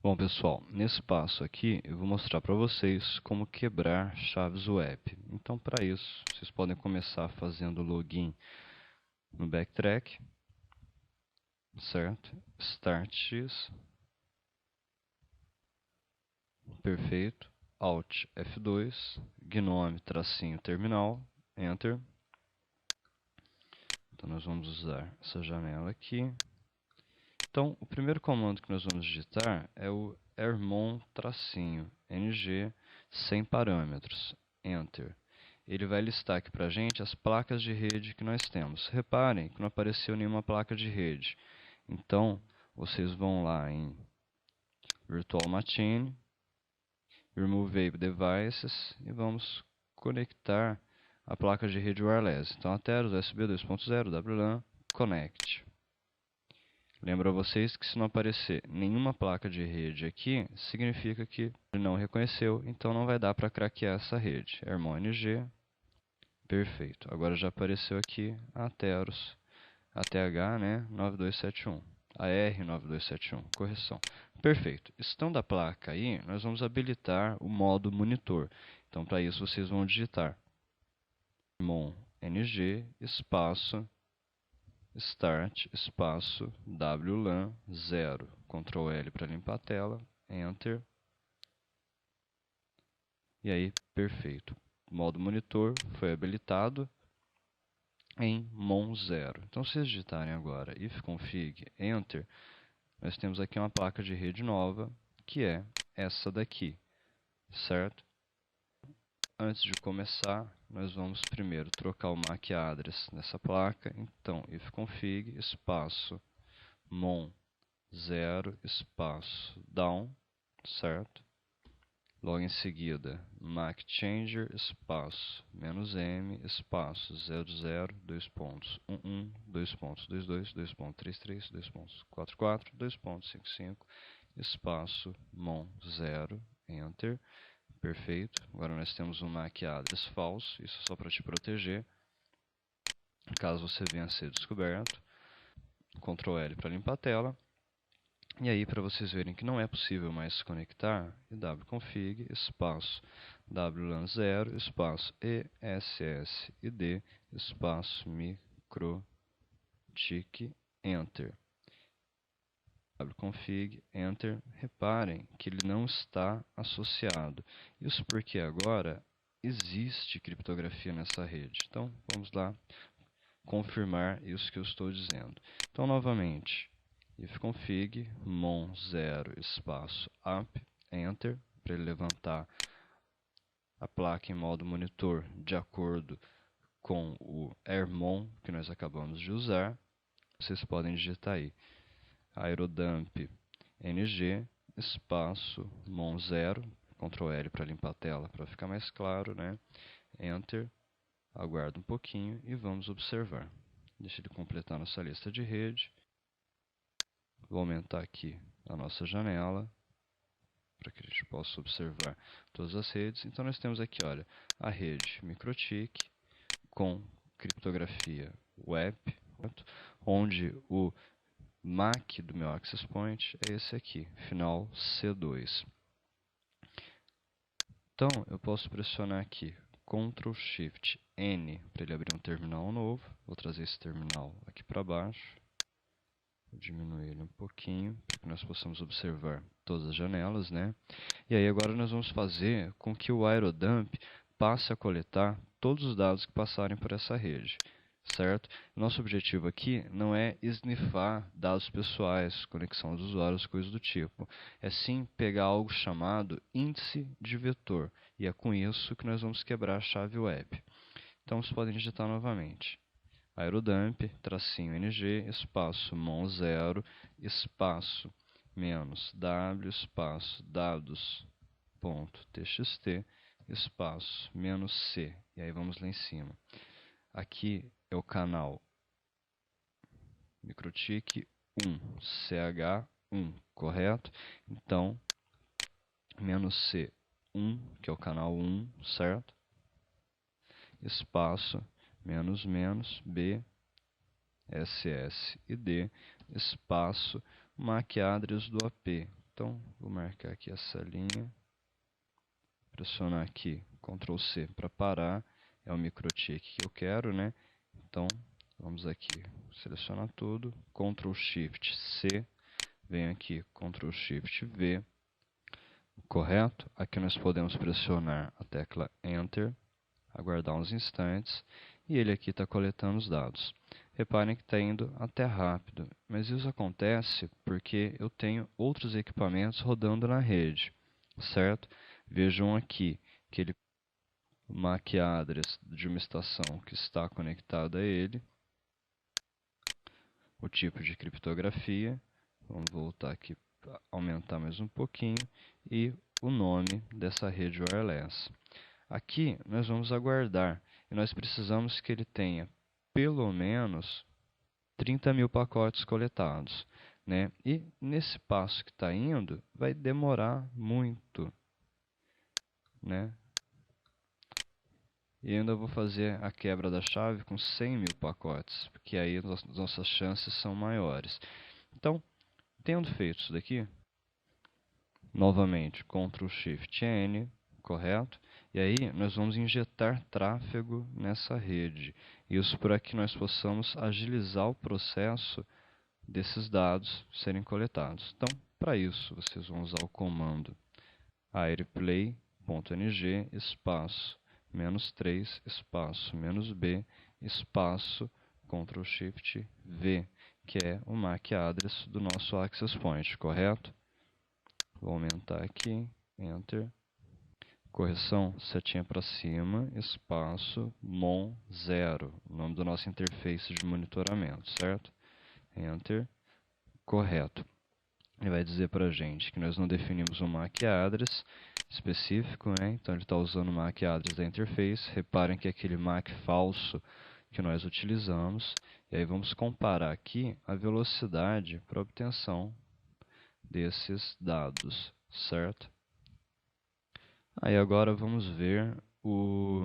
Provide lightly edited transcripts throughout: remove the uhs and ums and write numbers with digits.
Bom, pessoal, nesse passo aqui eu vou mostrar para vocês como quebrar chaves web. Então, para isso, vocês podem começar fazendo login no Backtrack, certo? Start X, perfeito. Alt F2, Gnome tracinho terminal, Enter. Então, nós vamos usar essa janela aqui. Então, o primeiro comando que nós vamos digitar é o ermon-ng sem parâmetros, Enter. Ele vai listar aqui para a gente as placas de rede que nós temos. Reparem que não apareceu nenhuma placa de rede. Então, vocês vão lá em Virtual Machine, Remove App Devices e vamos conectar a placa de rede wireless. Então, Atheros USB 2.0 WLAN Connect. Lembro a vocês que se não aparecer nenhuma placa de rede aqui, significa que ele não reconheceu, então não vai dar para craquear essa rede. ermon-ng, perfeito. Agora já apareceu aqui a Atheros, ATH, né, 9271, AR9271, correção. Perfeito. Estando a placa aí, nós vamos habilitar o modo monitor. Então, para isso, vocês vão digitar ermon-ng espaço Start, espaço, WLAN 0. Ctrl L para limpar a tela, Enter. E aí, perfeito. O modo monitor foi habilitado em mon 0. Então, se vocês digitarem agora ifconfig, Enter, nós temos aqui uma placa de rede nova, que é essa daqui, certo? Antes de começar, nós vamos primeiro trocar o MAC address nessa placa. Então, ifconfig, espaço, mon 0, espaço, down, certo? Logo em seguida, MAC changer, espaço, "-m", espaço, 00, 2.11, 2.22, 2.33, 2.44, 2.55, espaço, mon 0, Enter. Perfeito. Agora nós temos um MAC address falso, isso é só para te proteger, caso você venha a ser descoberto. Ctrl L para limpar a tela. E aí, para vocês verem que não é possível mais se conectar, wconfig, espaço, WLAN 0, espaço, ESSID, espaço, microtik, Enter. Wconfig, Enter. Reparem que ele não está associado. Isso porque agora existe criptografia nessa rede. Então, vamos lá confirmar isso que eu estou dizendo. Então, novamente, ifconfig, mon 0, espaço, up, Enter, para ele levantar a placa em modo monitor de acordo com o ermon que nós acabamos de usar. Vocês podem digitar aí aerodump ng, espaço, mon 0, Ctrl L para limpar a tela para ficar mais claro, né? Enter, aguarda um pouquinho e vamos observar. Deixa ele completar nossa lista de rede. Vou aumentar aqui a nossa janela para que a gente possa observar todas as redes. Então nós temos aqui, olha, a rede MikroTik com criptografia web, onde o MAC do meu access point é esse aqui, final C2. Então, eu posso pressionar aqui Ctrl Shift N para ele abrir um terminal novo. Vou trazer esse terminal aqui para baixo. Vou diminuir ele um pouquinho para que nós possamos observar todas as janelas, né? E aí agora nós vamos fazer com que o aerodump passe a coletar todos os dados que passarem por essa rede. Certo? Nosso objetivo aqui não é snifar dados pessoais, conexão dos usuários, coisas do tipo. É sim pegar algo chamado índice de vetor. E é com isso que nós vamos quebrar a chave web. Então, vocês podem digitar novamente. Aerodump, tracinho ng, espaço, mon 0, espaço, menos w, espaço, dados, ponto, txt, espaço, menos c. E aí vamos lá em cima. Aqui é o canal MikroTik 1, CH1, correto? Então, menos C1, que é o canal 1, certo? Espaço, menos, menos, B, SS e D, espaço, MAC address do AP, Então, vou marcar aqui essa linha, pressionar aqui Ctrl C para parar, é o microtik que eu quero, né? Então, vamos aqui, selecionar tudo, Ctrl Shift C, venho aqui, Ctrl Shift V, correto? Aqui nós podemos pressionar a tecla Enter, aguardar uns instantes, e ele aqui está coletando os dados. Reparem que está indo até rápido, mas isso acontece porque eu tenho outros equipamentos rodando na rede, certo? Vejam aqui que ele MAC address de uma estação que está conectada a ele, o tipo de criptografia, vamos voltar aqui para aumentar mais um pouquinho, e o nome dessa rede wireless. Aqui nós vamos aguardar, e nós precisamos que ele tenha pelo menos 30.000 pacotes coletados, né? E nesse passo que está indo, vai demorar muito, né? E ainda vou fazer a quebra da chave com 100.000 pacotes, porque aí nossas chances são maiores. Então, tendo feito isso daqui, novamente, Ctrl Shift N, correto? E aí nós vamos injetar tráfego nessa rede. Isso para que nós possamos agilizar o processo desses dados serem coletados. Então, para isso, vocês vão usar o comando airplay.ng espaço -3 espaço -b espaço Ctrl Shift V, que é o MAC address do nosso access point, correto? Vou aumentar aqui, Enter. Correção, setinha para cima, espaço, mon0, o nome do nosso interface de monitoramento, certo? Enter. Correto. Ele vai dizer para a gente que nós não definimos um MAC address específico, né? Então ele está usando o MAC address da interface. Reparem que é aquele MAC falso que nós utilizamos. E aí vamos comparar aqui a velocidade para obtenção desses dados, certo? Aí agora vamos ver o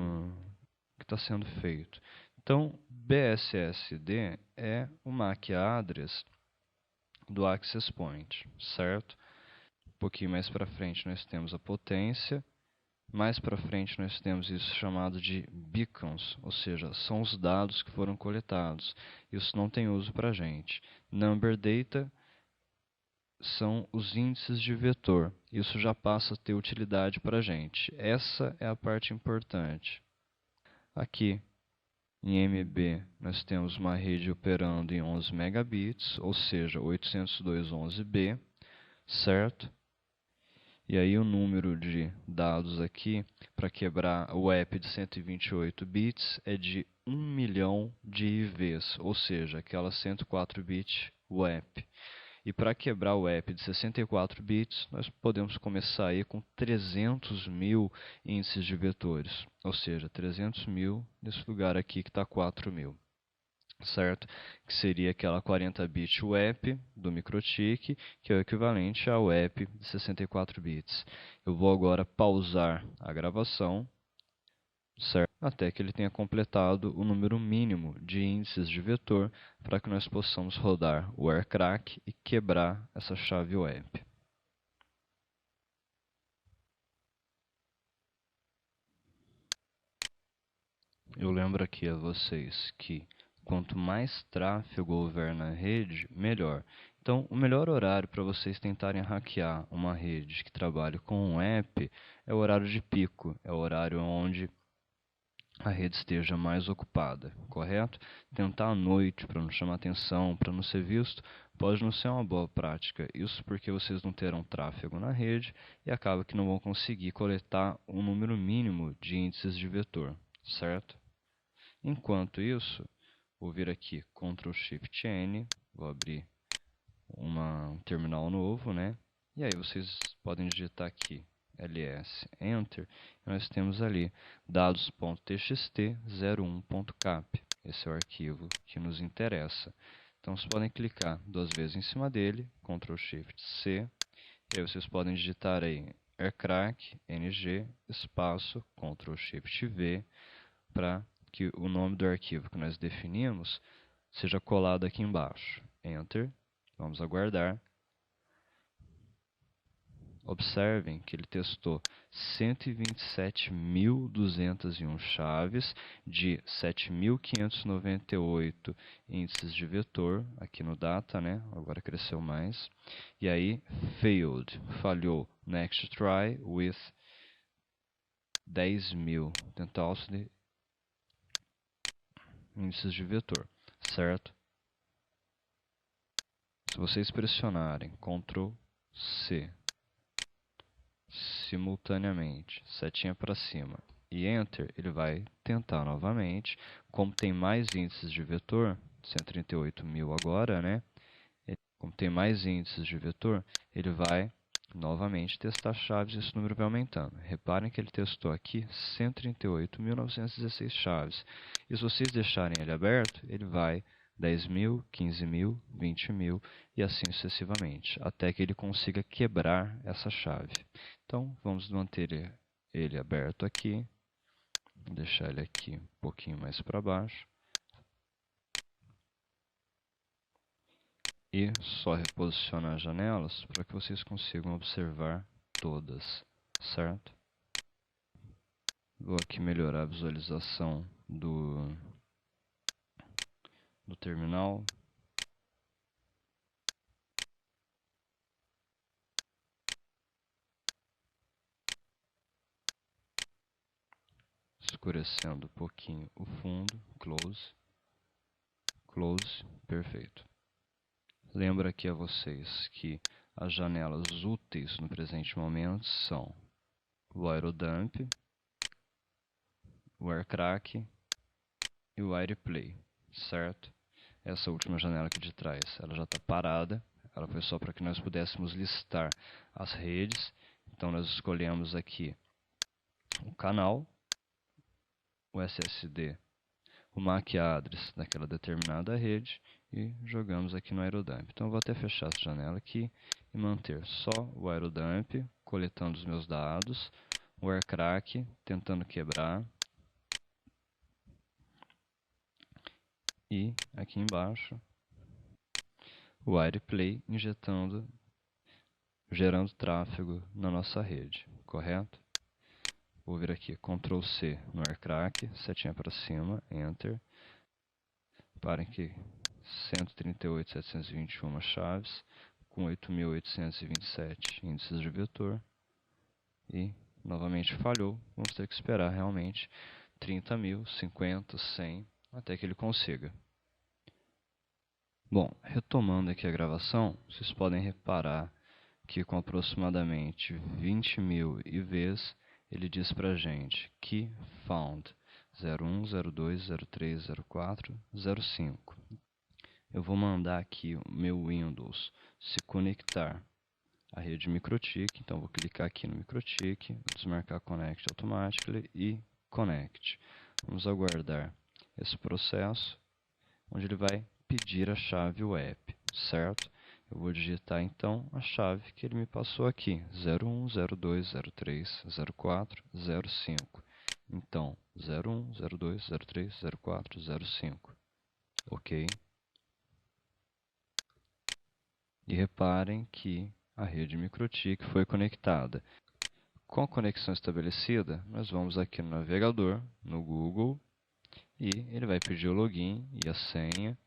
que está sendo feito. Então, BSSD é o MAC address do access point, certo? Um pouquinho mais para frente nós temos a potência, mais para frente nós temos isso chamado de beacons, ou seja, são os dados que foram coletados. Isso não tem uso para a gente. Number data são os índices de vetor. Isso já passa a ter utilidade para a gente. Essa é a parte importante. Aqui em MB nós temos uma rede operando em 11 megabits, ou seja, 802.11b, certo? E aí o número de dados aqui para quebrar o app de 128 bits é de 1 milhão de IVs, ou seja, aquela 104 bit WAP. E para quebrar o app de 64 bits, nós podemos começar aí com 300.000 índices de vetores, ou seja, 300.000 nesse lugar aqui que está 4.000, certo? Que seria aquela 40-bit WAP do MikroTik, que é o equivalente ao WAP de 64 bits. Eu vou agora pausar a gravação, certo? Até que ele tenha completado o número mínimo de índices de vetor para que nós possamos rodar o aircrack e quebrar essa chave WAP. Eu lembro aqui a vocês que quanto mais tráfego houver na rede, melhor. Então, o melhor horário para vocês tentarem hackear uma rede que trabalhe com um app é o horário de pico, é o horário onde a rede esteja mais ocupada, correto? Tentar à noite para não chamar atenção, para não ser visto, pode não ser uma boa prática. Isso porque vocês não terão tráfego na rede e acaba que não vão conseguir coletar um número mínimo de índices de vetor, certo? Enquanto isso, vou vir aqui Ctrl Shift N, vou abrir um terminal novo, né? E aí vocês podem digitar aqui ls enter, e nós temos ali dados.txt 01.cap. Esse é o arquivo que nos interessa. Então vocês podem clicar duas vezes em cima dele, Ctrl Shift C, e aí vocês podem digitar aí aircrack ng espaço Ctrl Shift V para que o nome do arquivo que nós definimos seja colado aqui embaixo. Enter. Vamos aguardar. Observem que ele testou 127.201 chaves de 7.598 índices de vetor, aqui no data, né? Agora cresceu mais. E aí, failed, falhou. Next try with 10.000 10,000 índices de vetor, certo? Se vocês pressionarem Ctrl C simultaneamente, setinha para cima e Enter, ele vai tentar novamente. Como tem mais índices de vetor, 138.000 agora, né? Como tem mais índices de vetor, ele vai novamente testar chaves e esse número vai aumentando. Reparem que ele testou aqui 138.916 chaves. E se vocês deixarem ele aberto, ele vai 10.000, 15.000, 20.000 e assim sucessivamente, até que ele consiga quebrar essa chave. Então, vamos manter ele aberto aqui. Vou deixar ele aqui um pouquinho mais para baixo. E só reposicionar as janelas para que vocês consigam observar todas, certo? Vou aqui melhorar a visualização do terminal. Escurecendo um pouquinho o fundo, close, close, perfeito. Lembro aqui a vocês que as janelas úteis no presente momento são o aerodump, o aircrack e o airplay, certo? Essa última janela aqui de trás, ela já está parada, ela foi só para que nós pudéssemos listar as redes. Então nós escolhemos aqui o canal, o SSD, o MAC address daquela determinada rede e jogamos aqui no aerodump. Então eu vou até fechar essa janela aqui e manter só o aerodump, coletando os meus dados, o aircrack, tentando quebrar, e aqui embaixo o airplay gerando tráfego na nossa rede, correto? Vou vir aqui, Ctrl C no aircrack, setinha para cima, Enter. Reparem que 138.721 chaves, com 8.827 índices de vetor. E novamente falhou, vamos ter que esperar realmente 30.000, 50, 100, até que ele consiga. Bom, retomando aqui a gravação, vocês podem reparar que com aproximadamente 20.000 IVs, ele diz pra gente que found 01, 02, 03, 04, 05. Eu vou mandar aqui o meu Windows se conectar à rede MikroTik, então vou clicar aqui no MikroTik, desmarcar Connect Automatically e Connect. Vamos aguardar esse processo, onde ele vai pedir a chave web, certo? Eu vou digitar então a chave que ele me passou aqui, 01, 02, 03, 04, 05. Então, 01, 02, 03, 04, 05. Ok? E reparem que a rede MikroTik foi conectada. Com a conexão estabelecida, nós vamos aqui no navegador, no Google, e ele vai pedir o login e a senha.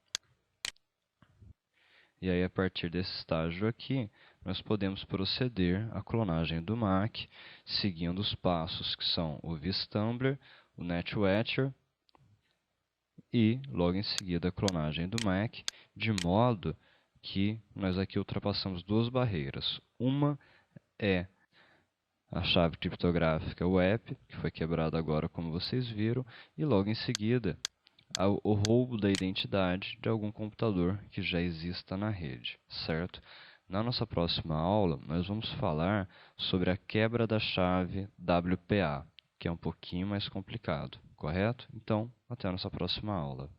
E aí, a partir desse estágio aqui, nós podemos proceder à clonagem do MAC, seguindo os passos que são o vTumbler, o NetWatcher e, logo em seguida, a clonagem do MAC, de modo que nós aqui ultrapassamos duas barreiras. Uma é a chave criptográfica WEP, que foi quebrada agora, como vocês viram, e logo em seguida o roubo da identidade de algum computador que já exista na rede, certo? Na nossa próxima aula, nós vamos falar sobre a quebra da chave WPA, que é um pouquinho mais complicado, correto? Então, até a nossa próxima aula.